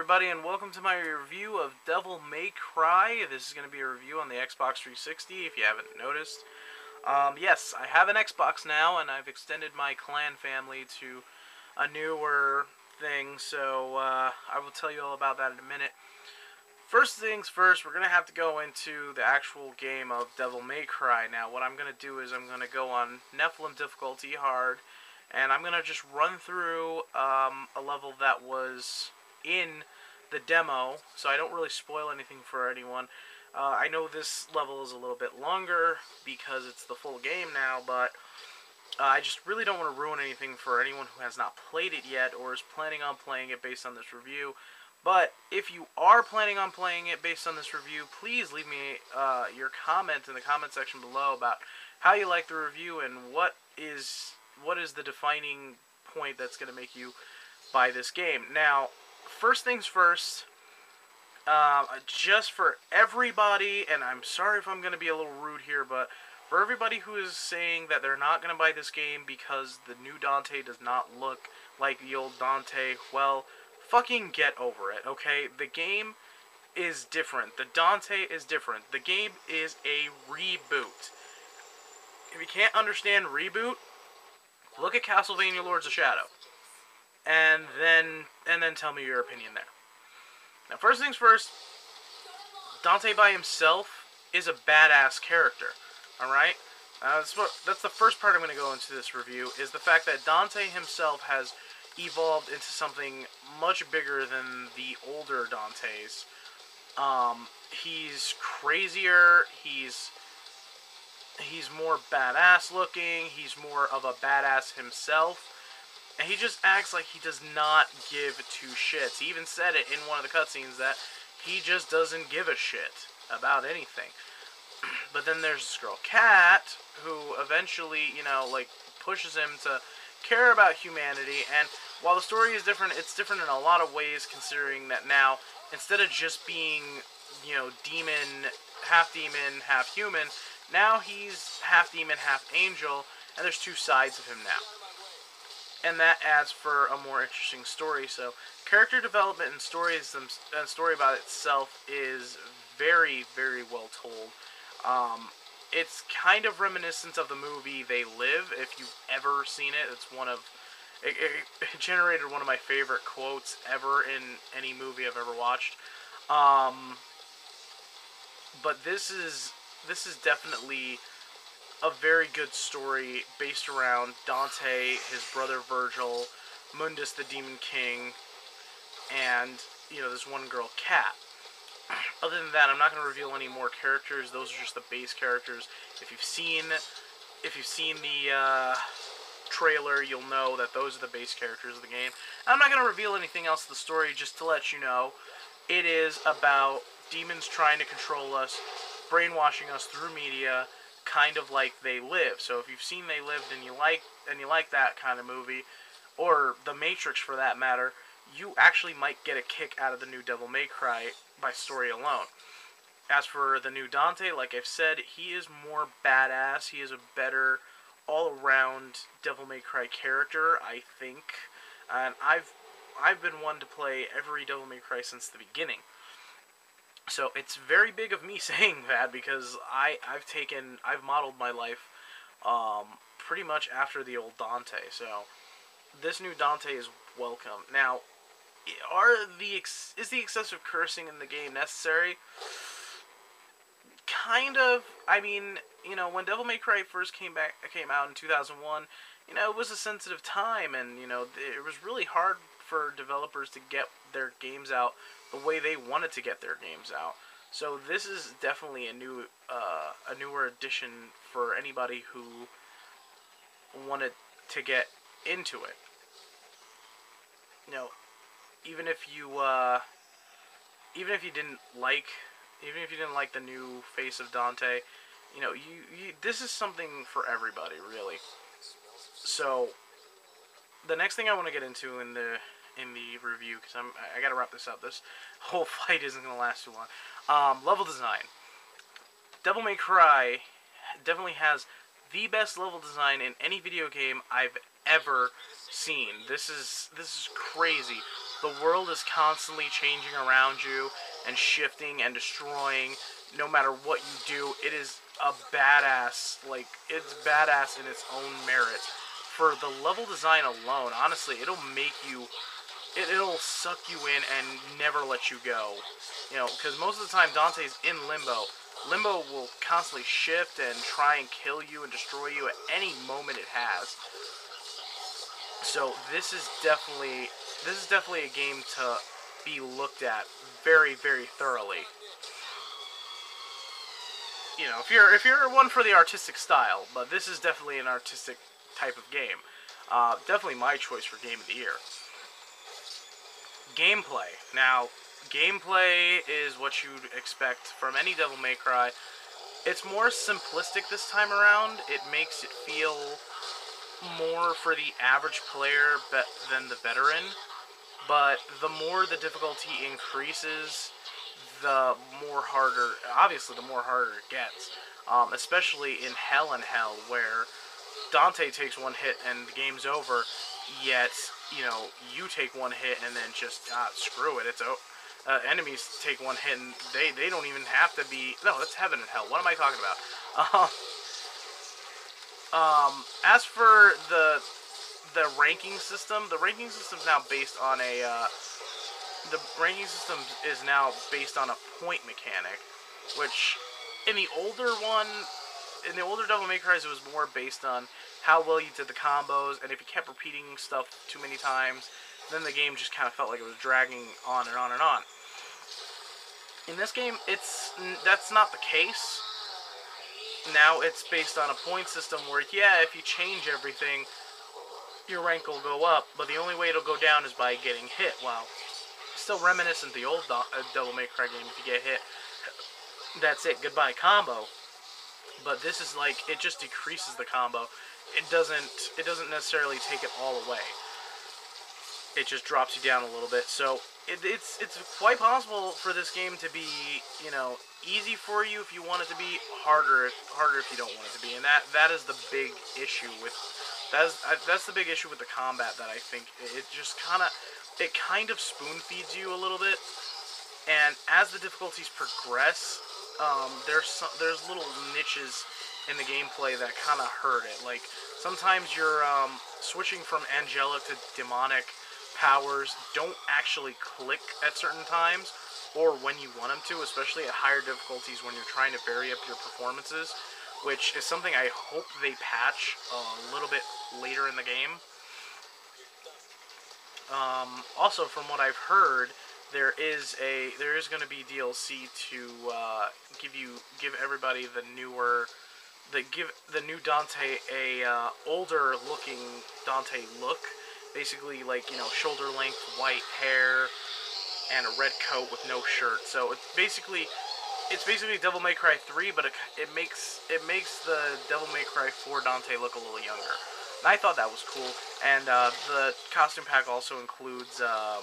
everybody, and welcome to my review of Devil May Cry. This is going to be a review on the Xbox 360, if you haven't noticed. Yes, I have an Xbox now, and I've extended my clan family to a newer thing, so I will tell you all about that in a minute. First things first, we're going to have to go into the actual game of Devil May Cry. Now, what I'm going to do is I'm going to go on Nephilim difficulty hard, and I'm going to just run through a level that was in the demo, so I don't really spoil anything for anyone. I know this level is a little bit longer because it's the full game now, but I just really don't want to ruin anything for anyone who has not played it yet or is planning on playing it based on this review. But if you are planning on playing it based on this review, please leave me your comment in the comment section below about how you like the review and what is the defining point that's going to make you buy this game. Now, first things first, just for everybody, and I'm sorry if I'm going to be a little rude here, but for everybody who is saying that they're not going to buy this game because the new Dante does not look like the old Dante, well, fucking get over it, okay? The game is different. The Dante is different. The game is a reboot. If you can't understand reboot, look at Castlevania Lords of Shadow. And then tell me your opinion there. Now, first things first, Dante by himself is a badass character. Alright? That's the first part I'm going to go into this review, is the fact that Dante himself has evolved into something much bigger than the older Dantes. He's crazier, he's more badass looking, he's more of a badass himself. And he just acts like he does not give two shits. He even said it in one of the cutscenes that he just doesn't give a shit about anything. But then there's this girl, Kat, who eventually, pushes him to care about humanity. And while the story is different, it's different in a lot of ways, considering that now, instead of just being, half human, now he's half demon, half angel, and there's two sides of him now. And that adds for a more interesting story. So, character development and story about itself is very, very well told. It's kind of reminiscent of the movie They Live, if you've ever seen it. It's it generated one of my favorite quotes ever in any movie I've ever watched. But this is definitely a very good story based around Dante, his brother Virgil, Mundus the Demon King, and, this one girl, Kat. Other than that, I'm not going to reveal any more characters. Those are just the base characters. If you've seen the trailer, you'll know that those are the base characters of the game. I'm not going to reveal anything else of the story, just to let you know. It is about demons trying to control us, brainwashing us through media, kind of like They Live. So if you've seen They Lived and you like that kind of movie, or The Matrix for that matter, you actually might get a kick out of the new Devil May Cry by story alone. As for the new Dante, like I've said, he is more badass. He is a better all-around Devil May Cry character, I think. And I've been one to play every Devil May Cry since the beginning. So it's very big of me saying that, because I've modeled my life pretty much after the old Dante. So this new Dante is welcome. Now, is the excessive cursing in the game necessary? Kind of. I mean, when Devil May Cry first came out in 2001, it was a sensitive time, and it was really hard for developers to get their games out the way they wanted to get their games out. So this is definitely a newer addition for anybody who wanted to get into it. Even if you didn't like the new face of Dante, this is something for everybody, really. So the next thing I want to get into in the review, because I gotta wrap this up. This whole fight isn't gonna last too long. Level design. Devil May Cry definitely has the best level design in any video game I've ever seen. This is crazy. the world is constantly changing around you and shifting and destroying. No matter what you do, it is a badass, like, it's badass in its own merit. For the level design alone, honestly, it'll make you, it'll suck you in and never let you go. You know, because most of the time Dante's in limbo. Limbo will constantly shift and try and kill you and destroy you at any moment it has. So this is definitely a game to be looked at very, very thoroughly. You know, if you're one for the artistic style, but this is definitely an artistic type of game. Definitely my choice for Game of the Year. Gameplay. Now, gameplay is what you'd expect from any Devil May Cry. It's more simplistic this time around. It makes it feel more for the average player than the veteran. But the more the difficulty increases, the more harder, obviously the more harder it gets. Especially in Hell and Hell, where Dante takes one hit and the game's over, yet, you know, you take one hit and then just, screw it, it's enemies take one hit and they don't even have to be, no, that's Heaven and Hell, what am I talking about? As for the ranking system, the ranking system's now based on the ranking system is now based on a point mechanic, which in the older Devil May Cry, it was more based on how well you did the combos, and if you kept repeating stuff too many times, then the game just kind of felt like it was dragging on and on and on. In this game, that's not the case. Now it's based on a point system where, yeah, if you change everything, your rank will go up, but the only way it'll go down is by getting hit. Well, still reminiscent of the old Devil May Cry game. If you get hit, that's it, goodbye combo. But this is like, it just decreases the combo. It doesn't necessarily take it all away. It just drops you down a little bit. So it's quite possible for this game to be, you know, easy for you if you want it to be, harder if you don't want it to be. And that is the big issue with that's the big issue with the combat, that I think it just kind of spoon feeds you a little bit. And as the difficulties progress, there's little niches in the gameplay that kind of hurt it. Like, sometimes you're switching from angelic to demonic powers don't actually click at certain times, or when you want them to, especially at higher difficulties when you're trying to vary up your performances, which is something I hope they patch a little bit later in the game. Also, from what I've heard, there is going to be DLC to give everybody give the new Dante a older looking Dante look, basically, like, you know, shoulder length white hair and a red coat with no shirt. So it's basically Devil May Cry 3, but it makes the Devil May Cry 4 Dante look a little younger. And I thought that was cool. And the costume pack also includes a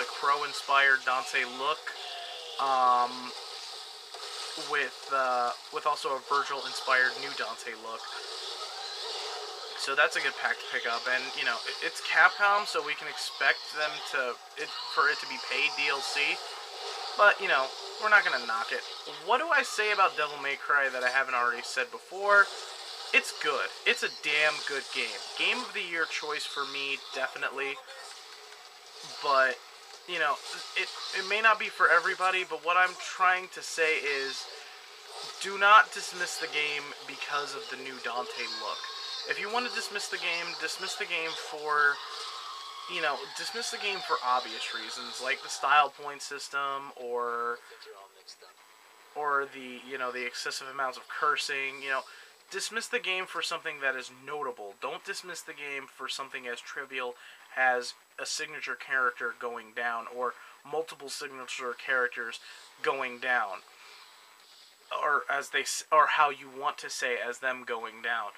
Crow-inspired Dante look, with also a Virgil-inspired new Dante look. So that's a good pack to pick up, and, you know, it's Capcom, so we can expect them for it to be paid DLC, but, you know, we're not gonna knock it. What do I say about Devil May Cry that I haven't already said before? It's good. It's a damn good game. Game of the Year choice for me, definitely, but, you know, it may not be for everybody, but what I'm trying to say is, do not dismiss the game because of the new Dante look. If you want to dismiss the game for, you know, dismiss the game for obvious reasons, like the style point system, or the, you know, the excessive amounts of cursing, you know, dismiss the game for something that is notable. Don't dismiss the game for something as trivial as a signature character going down, or multiple signature characters going down, or how you want to say as them going down.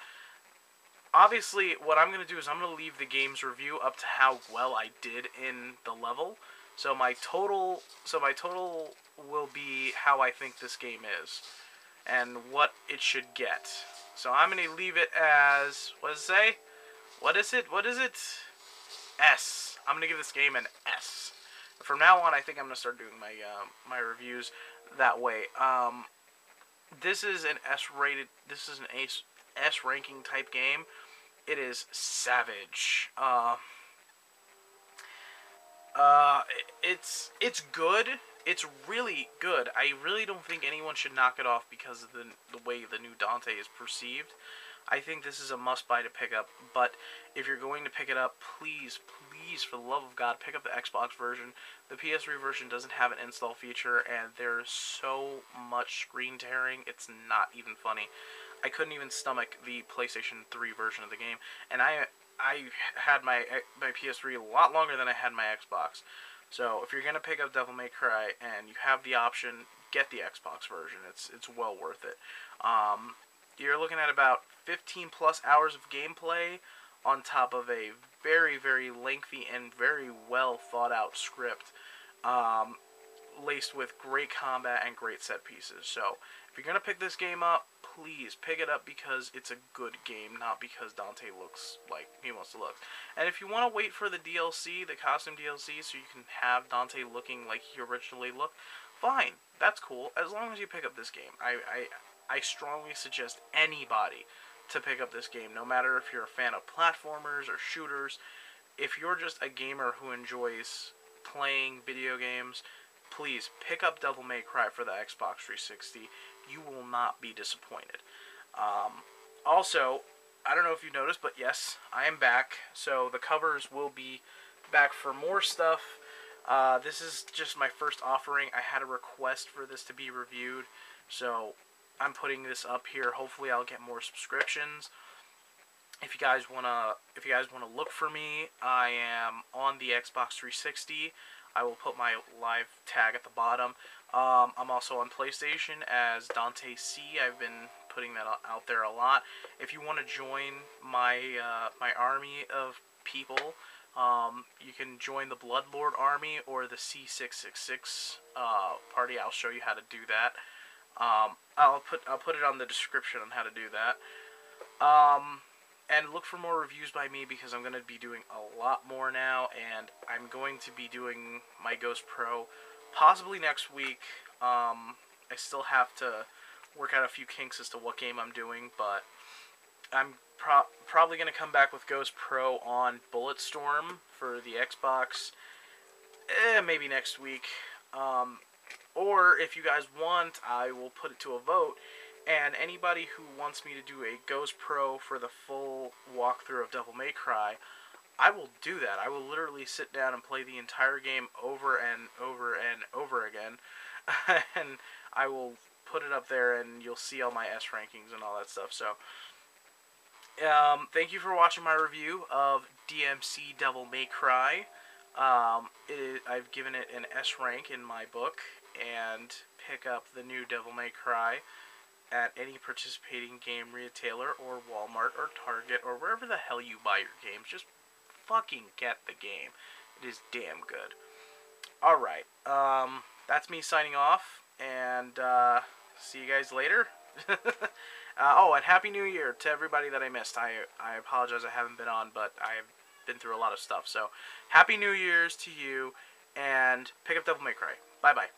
Obviously, what I'm going to do is I'm going to leave the game's review up to how well I did in the level. So my total will be how I think this game is, and what it should get. So I'm going to leave it as, what does it say? What is it? What is it? S. I'm gonna give this game an S. From now on, I think I'm gonna start doing my my reviews that way. This is an S rated. This is an S ranking type game. It is savage. It's good. It's really good. I really don't think anyone should knock it off because of the way the new Dante is perceived. I think this is a must-buy to pick up, but if you're going to pick it up, please, please, for the love of God, pick up the Xbox version. The PS3 version doesn't have an install feature, and there's so much screen tearing, it's not even funny. I couldn't even stomach the PlayStation 3 version of the game, and I had my PS3 a lot longer than I had my Xbox. So if you're going to pick up Devil May Cry and you have the option, get the Xbox version. It's well worth it. You're looking at about 15 plus hours of gameplay on top of a very, very lengthy and very well thought out script, laced with great combat and great set pieces. So if you're going to pick this game up, please pick it up because it's a good game, not because Dante looks like he wants to look. And if you want to wait for the DLC, the costume DLC, so you can have Dante looking like he originally looked, fine, that's cool, as long as you pick up this game. I strongly suggest anybody to pick up this game, no matter if you're a fan of platformers or shooters. If you're just a gamer who enjoys playing video games, please pick up Devil May Cry for the Xbox 360. You will not be disappointed. Also, I don't know if you noticed, but yes, I am back. So the covers will be back for more stuff. This is just my first offering. I had a request for this to be reviewed, so I'm putting this up here. Hopefully, I'll get more subscriptions. If you guys wanna look for me, I am on the Xbox 360. I will put my live tag at the bottom. I'm also on PlayStation as Dante C. I've been putting that out there a lot. If you want to join my my army of people, you can join the Bloodlord army or the C666 party. I'll show you how to do that. I'll put it on the description on how to do that. And look for more reviews by me because I'm going to be doing a lot more now, and I'm going to be doing my Ghost Pro possibly next week. I still have to work out a few kinks as to what game I'm doing, but I'm probably going to come back with Ghost Pro on Bulletstorm for the Xbox, maybe next week. Or if you guys want, I will put it to a vote. And anybody who wants me to do a Ghost Pro for the full walkthrough of Devil May Cry, I will do that. I will literally sit down and play the entire game over and over and over again. And I will put it up there and you'll see all my S rankings and all that stuff. So, thank you for watching my review of DMC Devil May Cry. I've given it an S rank in my book. And pick up the new Devil May Cry at any participating game retailer or Walmart or Target or wherever the hell you buy your games. Just fucking get the game. It is damn good. Alright, that's me signing off, and see you guys later. Oh, and Happy New Year to everybody that I missed. I apologize I haven't been on, but I've been through a lot of stuff. So, Happy New Year's to you, and pick up Devil May Cry. Bye-bye.